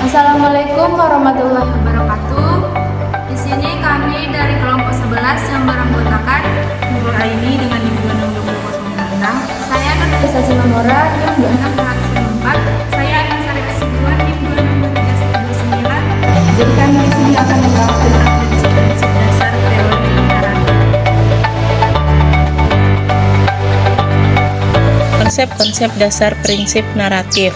Assalamualaikum warahmatullahi wabarakatuh. Di sini kami dari kelompok 11 yang beranggotakan Nurul Aini dengan NIM 262006. Saya Nurul Simamora NIM 2604. Saya Anansari Kesibuan NIM 2639. Jadi kami di sini akan membahas tentang prinsip-prinsip dasar teori kebenaran. Konsep-konsep dasar prinsip naratif.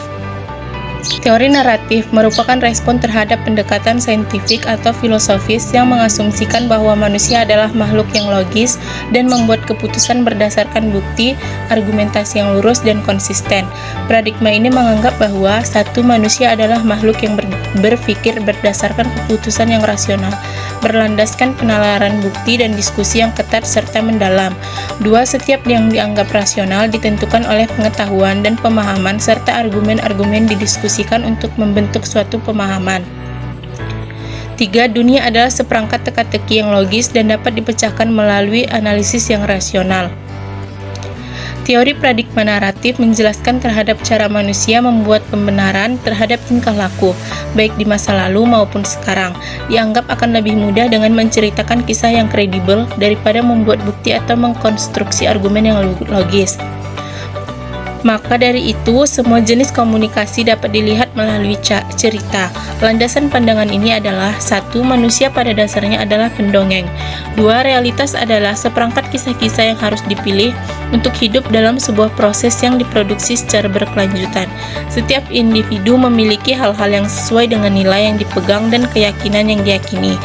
Teori naratif merupakan respon terhadap pendekatan saintifik atau filosofis yang mengasumsikan bahwa manusia adalah makhluk yang logis dan membuat keputusan berdasarkan bukti, argumentasi yang lurus dan konsisten. Paradigma ini menganggap bahwa satu, manusia adalah makhluk yang berpikir berdasarkan keputusan yang rasional, berlandaskan penalaran bukti dan diskusi yang ketat serta mendalam. Dua, setiap yang dianggap rasional ditentukan oleh pengetahuan dan pemahaman serta argumen-argumen didiskusikan untuk membentuk suatu pemahaman. 3. Dunia adalah seperangkat teka-teki yang logis dan dapat dipecahkan melalui analisis yang rasional. Teori paradigma naratif menjelaskan terhadap cara manusia membuat pembenaran terhadap tingkah laku, baik di masa lalu maupun sekarang. Dianggap akan lebih mudah dengan menceritakan kisah yang kredibel daripada membuat bukti atau mengkonstruksi argumen yang logis. Maka dari itu, semua jenis komunikasi dapat dilihat melalui cerita. Landasan pandangan ini adalah: 1. Manusia pada dasarnya adalah pendongeng. 2. Realitas adalah seperangkat kisah-kisah yang harus dipilih untuk hidup dalam sebuah proses yang diproduksi secara berkelanjutan. Setiap individu memiliki hal-hal yang sesuai dengan nilai yang dipegang dan keyakinan yang diyakini.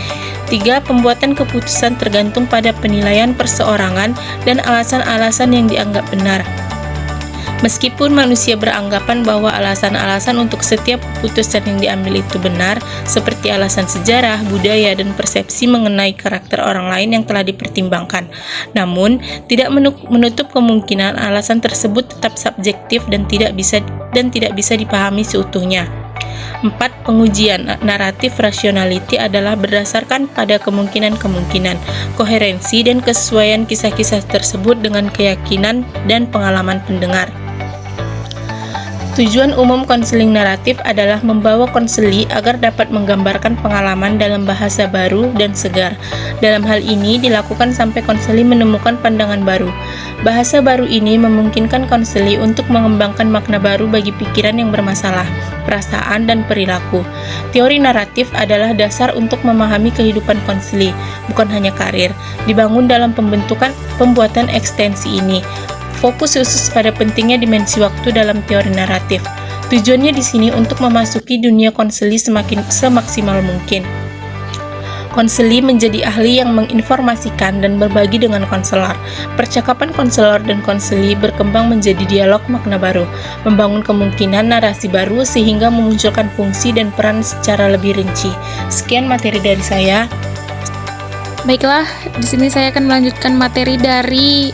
3. Pembuatan keputusan tergantung pada penilaian perseorangan dan alasan-alasan yang dianggap benar. Meskipun manusia beranggapan bahwa alasan-alasan untuk setiap keputusan yang diambil itu benar, seperti alasan sejarah, budaya, dan persepsi mengenai karakter orang lain yang telah dipertimbangkan, namun tidak menutup kemungkinan alasan tersebut tetap subjektif dan tidak bisa dipahami seutuhnya. 4. Pengujian naratif rationality adalah berdasarkan pada kemungkinan-kemungkinan, koherensi, dan kesesuaian kisah-kisah tersebut dengan keyakinan dan pengalaman pendengar. Tujuan umum konseling naratif adalah membawa konseli agar dapat menggambarkan pengalaman dalam bahasa baru dan segar. Dalam hal ini dilakukan sampai konseli menemukan pandangan baru. Bahasa baru ini memungkinkan konseli untuk mengembangkan makna baru bagi pikiran yang bermasalah, perasaan, dan perilaku. Teori naratif adalah dasar untuk memahami kehidupan konseli, bukan hanya karir. Dibangun dalam pembuatan ekstensi ini. Fokus khusus pada pentingnya dimensi waktu dalam teori naratif. Tujuannya di sini untuk memasuki dunia konseli semaksimal mungkin. Konseli menjadi ahli yang menginformasikan dan berbagi dengan konselor. Percakapan konselor dan konseli berkembang menjadi dialog makna baru, membangun kemungkinan narasi baru sehingga memunculkan fungsi dan peran secara lebih rinci. Sekian materi dari saya. Baiklah, di sini saya akan melanjutkan materi dari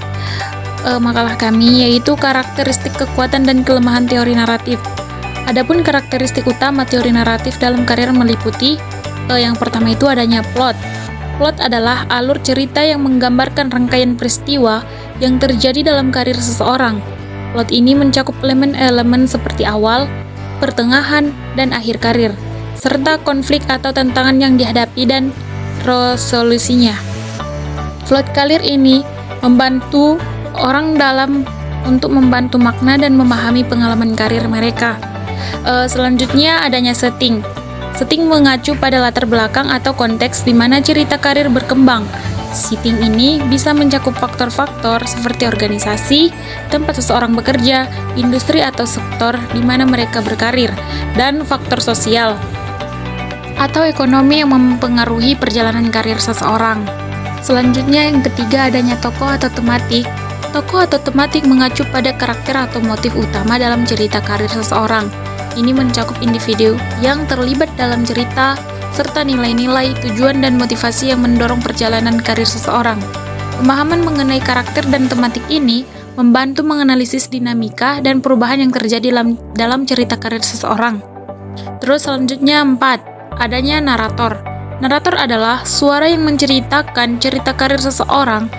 makalah kami, yaitu karakteristik kekuatan dan kelemahan teori naratif. Adapun karakteristik utama teori naratif dalam karir meliputi yang pertama itu adanya plot. Plot adalah alur cerita yang menggambarkan rangkaian peristiwa yang terjadi dalam karir seseorang. Plot ini mencakup elemen-elemen seperti awal, pertengahan, dan akhir karir, serta konflik atau tantangan yang dihadapi dan resolusinya. Plot karir ini membantu orang dalam untuk membantu makna dan memahami pengalaman karir mereka. Selanjutnya adanya setting. Setting mengacu pada latar belakang atau konteks di mana cerita karir berkembang. Setting ini bisa mencakup faktor-faktor seperti organisasi, tempat seseorang bekerja, industri atau sektor di mana mereka berkarir, dan faktor sosial atau ekonomi yang mempengaruhi perjalanan karir seseorang. Selanjutnya yang ketiga adanya tokoh atau tematik. Tokoh atau tematik mengacu pada karakter atau motif utama dalam cerita karir seseorang. Ini mencakup individu yang terlibat dalam cerita, serta nilai-nilai, tujuan, dan motivasi yang mendorong perjalanan karir seseorang. Pemahaman mengenai karakter dan tematik ini membantu menganalisis dinamika dan perubahan yang terjadi dalam cerita karir seseorang. Terus selanjutnya 4, adanya narator. Narator adalah suara yang menceritakan cerita karir seseorang.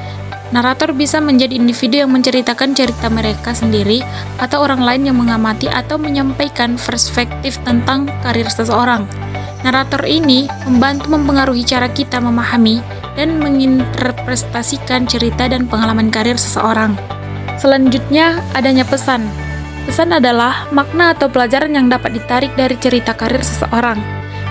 Narator bisa menjadi individu yang menceritakan cerita mereka sendiri atau orang lain yang mengamati atau menyampaikan perspektif tentang karir seseorang. Narator ini membantu mempengaruhi cara kita memahami dan menginterpretasikan cerita dan pengalaman karir seseorang. Selanjutnya, adanya pesan. Pesan adalah makna atau pelajaran yang dapat ditarik dari cerita karir seseorang.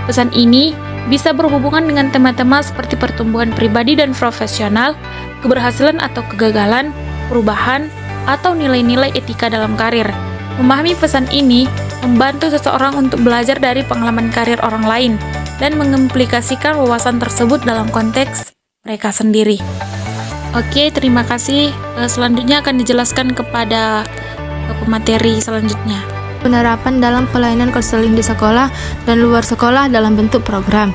Pesan ini bisa berhubungan dengan tema-tema seperti pertumbuhan pribadi dan profesional, keberhasilan atau kegagalan, perubahan, atau nilai-nilai etika dalam karir. Memahami pesan ini membantu seseorang untuk belajar dari pengalaman karir orang lain dan mengimplikasikan wawasan tersebut dalam konteks mereka sendiri. Oke, terima kasih. Selanjutnya akan dijelaskan kepada pemateri selanjutnya. Penerapan dalam pelayanan konseling di sekolah dan luar sekolah dalam bentuk program.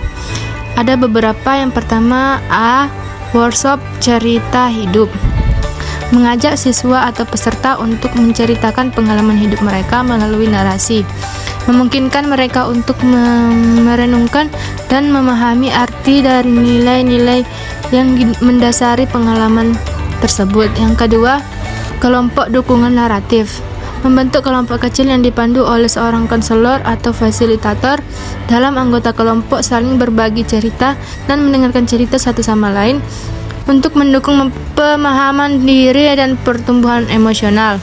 Ada beberapa. Yang pertama, A. Workshop cerita hidup. Mengajak siswa atau peserta untuk menceritakan pengalaman hidup mereka melalui narasi. Memungkinkan mereka untuk merenungkan dan memahami arti dan nilai-nilai yang mendasari pengalaman tersebut. Yang kedua, kelompok dukungan naratif. Membentuk kelompok kecil yang dipandu oleh seorang konselor atau fasilitator. Dalam anggota kelompok saling berbagi cerita dan mendengarkan cerita satu sama lain untuk mendukung pemahaman diri dan pertumbuhan emosional.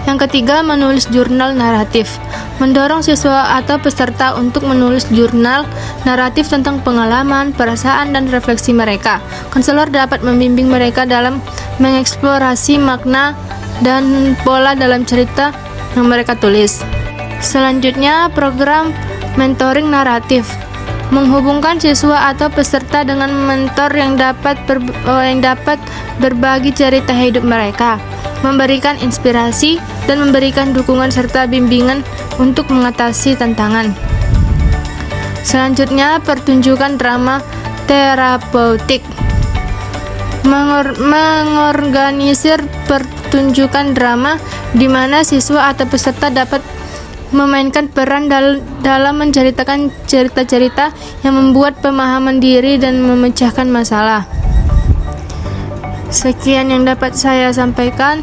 Yang ketiga, menulis jurnal naratif. Mendorong siswa atau peserta untuk menulis jurnal naratif tentang pengalaman, perasaan, dan refleksi mereka. Konselor dapat membimbing mereka dalam mengeksplorasi makna dan pola dalam cerita yang mereka tulis. Selanjutnya, program mentoring naratif. Menghubungkan siswa atau peserta dengan mentor yang dapat berbagi cerita hidup mereka, memberikan inspirasi, dan memberikan dukungan serta bimbingan untuk mengatasi tantangan. Selanjutnya, pertunjukan drama terapeutik. Mengorganisir pertunjukan drama di mana siswa atau peserta dapat memainkan peran dalam menceritakan cerita-cerita yang membuat pemahaman diri dan memecahkan masalah. Sekian yang dapat saya sampaikan.